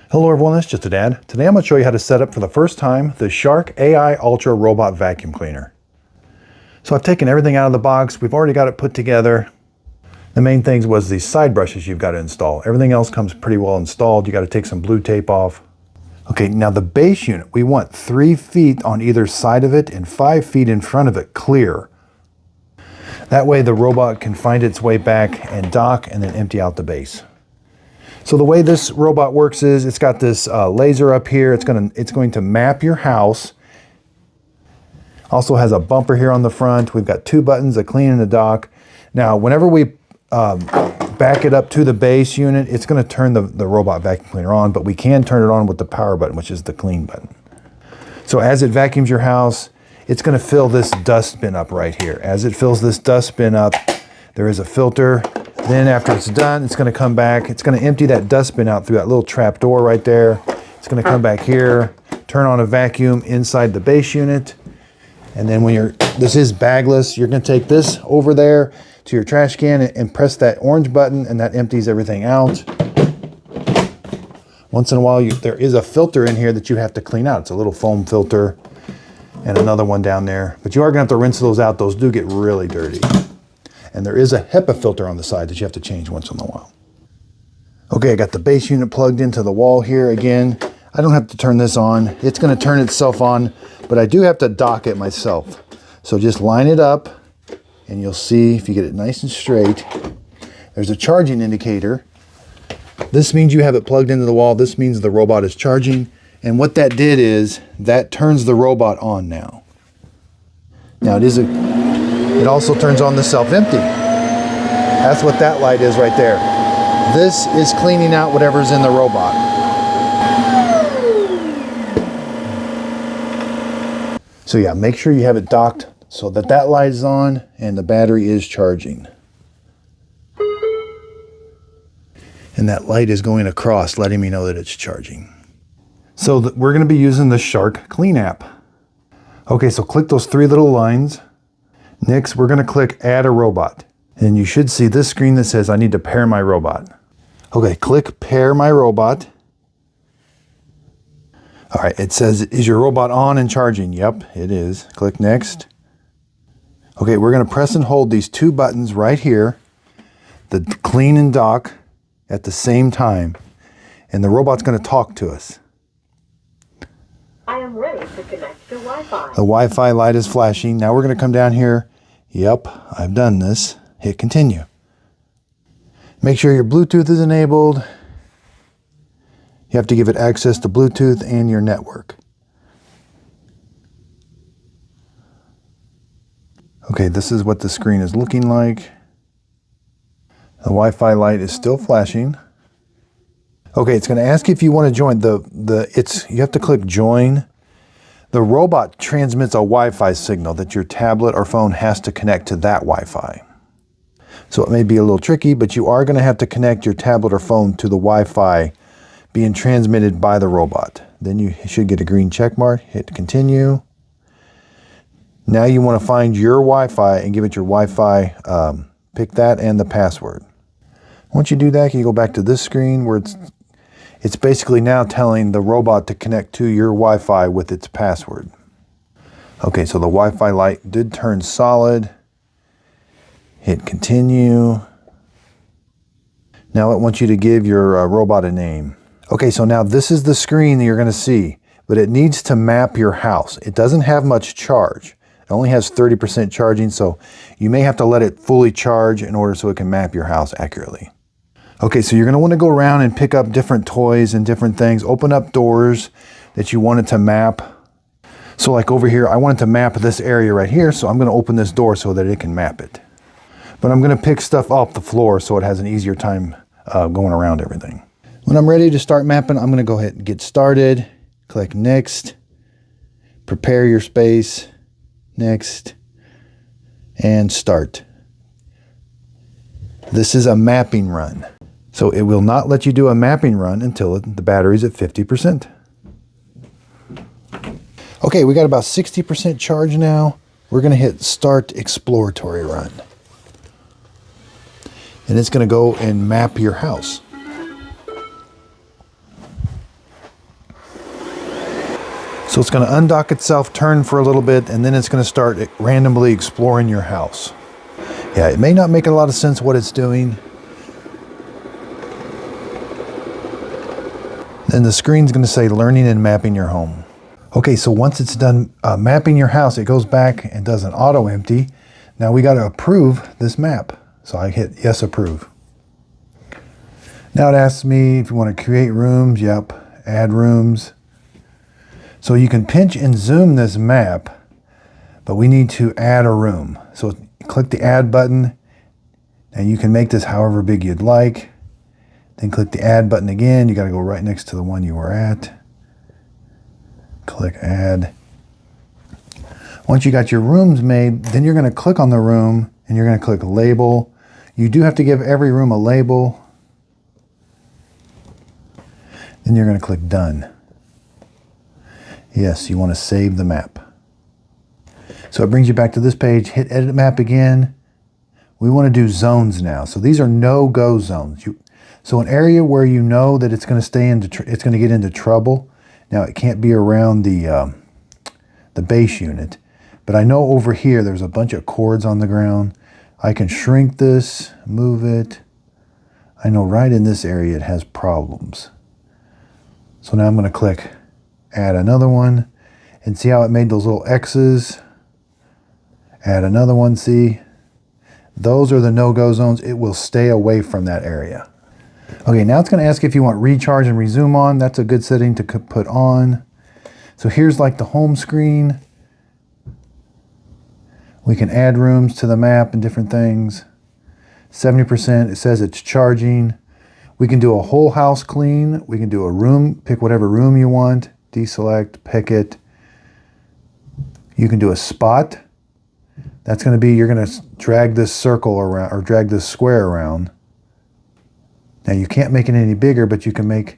Hello everyone, it's Just a Dad. Today I'm going to show you how to set up for the first time the Shark AI Ultra Robot Vacuum Cleaner. So I've taken everything out of the box. We've already got it put together. The main things was these side brushes you've got to install. Everything else comes pretty well installed. You got to take some blue tape off. Okay, now the base unit, we want 3 feet on either side of it and 5 feet in front of it clear. That way the robot can find its way back and dock and then empty out the base. So the way this robot works is it's got this laser up here. It's going to map your house. Also has a bumper here on the front. We've got 2 buttons, a clean and a dock. Now, whenever we back it up to the base unit, it's going to turn the robot vacuum cleaner on, but we can turn it on with the power button, which is the clean button. So as it vacuums your house, it's going to fill this dustbin up right here. As it fills this dustbin up, there is a filter. Then after it's done, it's going to come back. It's going to empty that dustbin out through that little trap door right there. It's going to come back here, turn on a vacuum inside the base unit. And then when this is bagless, you're going to take this over there to your trash can and press that orange button, and that empties everything out. Once in a while, there is a filter in here that you have to clean out. It's a little foam filter and another one down there. But you are going to have to rinse those out. Those do get really dirty. And there is a HEPA filter on the side that you have to change once in a while. Okay, I got the base unit plugged into the wall here again. I don't have to turn this on. It's going to turn itself on, but I do have to dock it myself. So just line it up, and you'll see if you get it nice and straight. There's a charging indicator. This means you have it plugged into the wall. This means the robot is charging. And what that did is that turns the robot on now. Now it also turns on the self-empty. That's what that light is right there. This is cleaning out whatever's in the robot. So yeah, make sure you have it docked so that that light is on and the battery is charging. And that light is going across, letting me know that it's charging. So we're going to be using the Shark Clean app. Okay, so click those 3 little lines. Next, we're going to click Add a Robot. And you should see this screen that says, I need to pair my robot. Okay, click Pair my robot. All right, it says, is your robot on and charging? Yep, it is. Click Next. Okay, we're going to press and hold these 2 buttons right here, the clean and dock, at the same time. And the robot's going to talk to us. I am ready to connect to Wi-Fi. The Wi-Fi light is flashing. Now we're going to come down here. Yep, I've done this. Hit continue. Make sure your Bluetooth is enabled. You have to give it access to Bluetooth and your network. Okay, this is what the screen is looking like. The Wi-Fi light is still flashing. Okay, it's going to ask you if you want to join. You have to click join. The robot transmits a Wi-Fi signal that your tablet or phone has to connect to that Wi-Fi. So it may be a little tricky, but you are going to have to connect your tablet or phone to the Wi-Fi being transmitted by the robot. Then you should get a green check mark. Hit continue. Now you want to find your Wi-Fi and give it your Wi-Fi. Pick that and the password. Once you do that, you go back to this screen where it's basically now telling the robot to connect to your Wi-Fi with its password. Okay, so the Wi-Fi light did turn solid. Hit continue. Now it wants you to give your robot a name. Okay, so now this is the screen that you're going to see, but it needs to map your house. It doesn't have much charge. It only has 30% charging, so you may have to let it fully charge in order so it can map your house accurately. Okay, so you're going to want to go around and pick up different toys and different things. Open up doors that you want it to map. So like over here, I want it to map this area right here, so I'm going to open this door so that it can map it. But I'm going to pick stuff off the floor so it has an easier time going around everything. When I'm ready to start mapping, I'm going to go ahead and get started. Click Next. Prepare your space. Next. And start. This is a mapping run. So it will not let you do a mapping run until the battery's at 50%. Okay, we got about 60% charge now. We're going to hit Start Exploratory Run. And it's going to go and map your house. So it's going to undock itself, turn for a little bit, and then it's going to start randomly exploring your house. Yeah, it may not make a lot of sense what it's doing. Then the screen's going to say learning and mapping your home. Okay, so once it's done mapping your house, it goes back and does an auto empty. Now we got to approve this map. So I hit yes, approve. Now it asks me if you want to create rooms. Yep, add rooms. So you can pinch and zoom this map, but we need to add a room. So click the add button, and you can make this however big you'd like. Then click the add button again. You got to go right next to the one you were at. Click add. Once you got your rooms made, then you're going to click on the room and you're going to click label. You do have to give every room a label. Then you're going to click done. Yes, you want to save the map. So it brings you back to this page. Hit edit map again. We want to do zones now. So these are no-go zones. So an area where you know that it's going to get into trouble. Now it can't be around the base unit, but I know over here there's a bunch of cords on the ground. I can shrink this, move it. I know right in this area it has problems. So now I'm going to click add another one, and see how it made those little X's. Add another one, see? Those are the no-go zones. It will stay away from that area. Okay, now it's going to ask if you want recharge and resume on. That's a good setting to put on. So here's like the home screen. We can add rooms to the map and different things. 70%, it says it's charging. We can do a whole house clean. We can do a room, pick whatever room you want. Deselect, pick it. You can do a spot. That's going to be, you're going to drag this circle around or drag this square around. Now you can't make it any bigger, but you can make,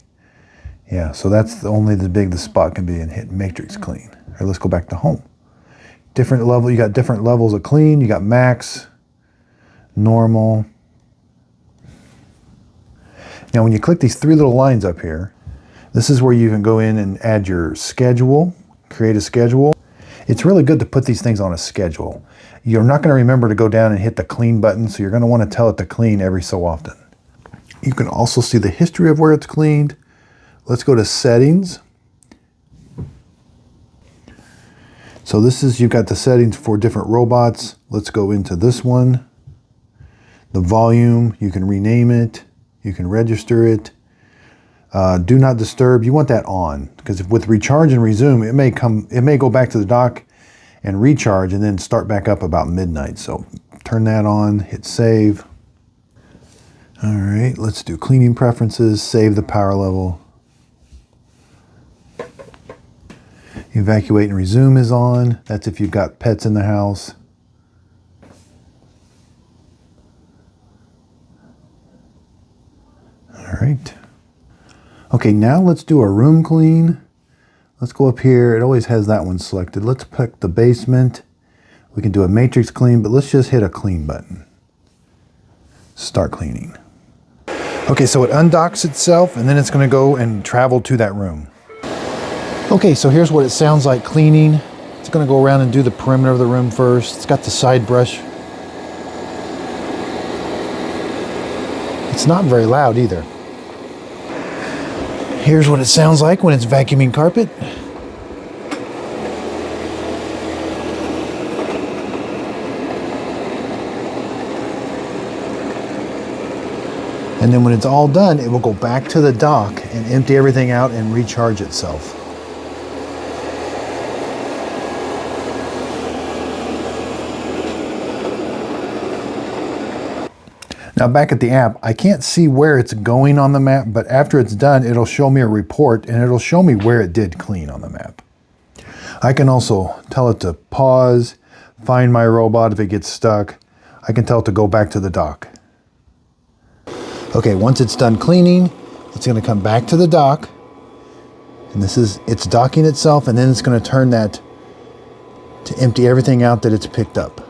yeah, so that's only the big the spot can be, and hit matrix clean. All right, let's go back to home. Different level, you got different levels of clean. You got max, normal. Now when you click these three little lines up here, this is where you can go in and add your schedule, create a schedule. It's really good to put these things on a schedule. You're not going to remember to go down and hit the clean button, so you're going to want to tell it to clean every so often. You can also see the history of where it's cleaned. Let's go to settings. So this is, you've got the settings for different robots. Let's go into this one. The volume, you can rename it. You can register it. Do not disturb, you want that on, because with recharge and resume, it may go back to the dock and recharge and then start back up about midnight. So turn that on, hit save. All right, let's do cleaning preferences, save the power level. Evacuate and resume is on. That's if you've got pets in the house. All right. Okay, now let's do a room clean. Let's go up here. It always has that one selected. Let's pick the basement. We can do a matrix clean, but let's just hit a clean button. Start cleaning. Okay, so it undocks itself, and then it's going to go and travel to that room. Okay, so here's what it sounds like cleaning. It's going to go around and do the perimeter of the room first. It's got the side brush. It's not very loud either. Here's what it sounds like when it's vacuuming carpet. And then when it's all done, it will go back to the dock and empty everything out and recharge itself. Now back at the app, I can't see where it's going on the map, but after it's done, it'll show me a report and it'll show me where it did clean on the map. I can also tell it to pause, find my robot if it gets stuck. I can tell it to go back to the dock. Okay, once it's done cleaning, it's going to come back to the dock. And it's docking itself, and then it's going to turn that to empty everything out that it's picked up.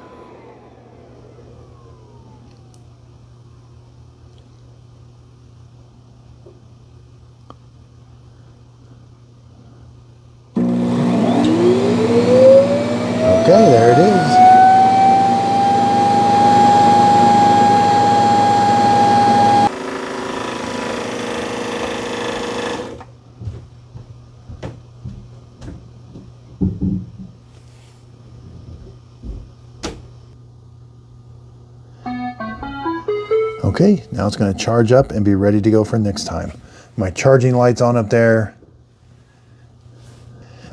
Okay, now it's going to charge up and be ready to go for next time. My charging light's on up there.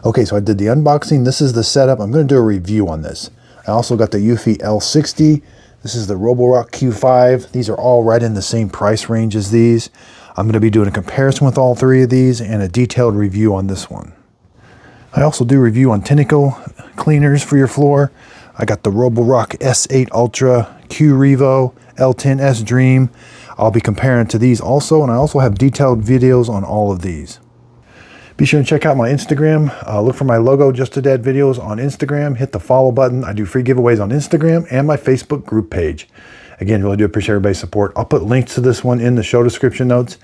Okay, so I did the unboxing. This is the setup. I'm going to do a review on this. I also got the Eufy L60. This is the Roborock Q5. These are all right in the same price range as these. I'm going to be doing a comparison with all three of these and a detailed review on this one. I also do review on Tentacle cleaners for your floor. I got the Roborock S8 Ultra, Q Revo, L10S Dream. I'll be comparing to these also, and I also have detailed videos on all of these. Be sure to check out my Instagram. Look for my logo, Just a Dad Videos on Instagram. Hit the follow button. I do free giveaways on Instagram and my Facebook group page. Again, really do appreciate everybody's support. I'll put links to this one in the show description notes.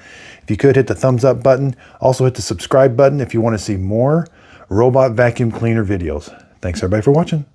If you could, hit the thumbs up button. Also hit the subscribe button if you want to see more robot vacuum cleaner videos. Thanks everybody for watching.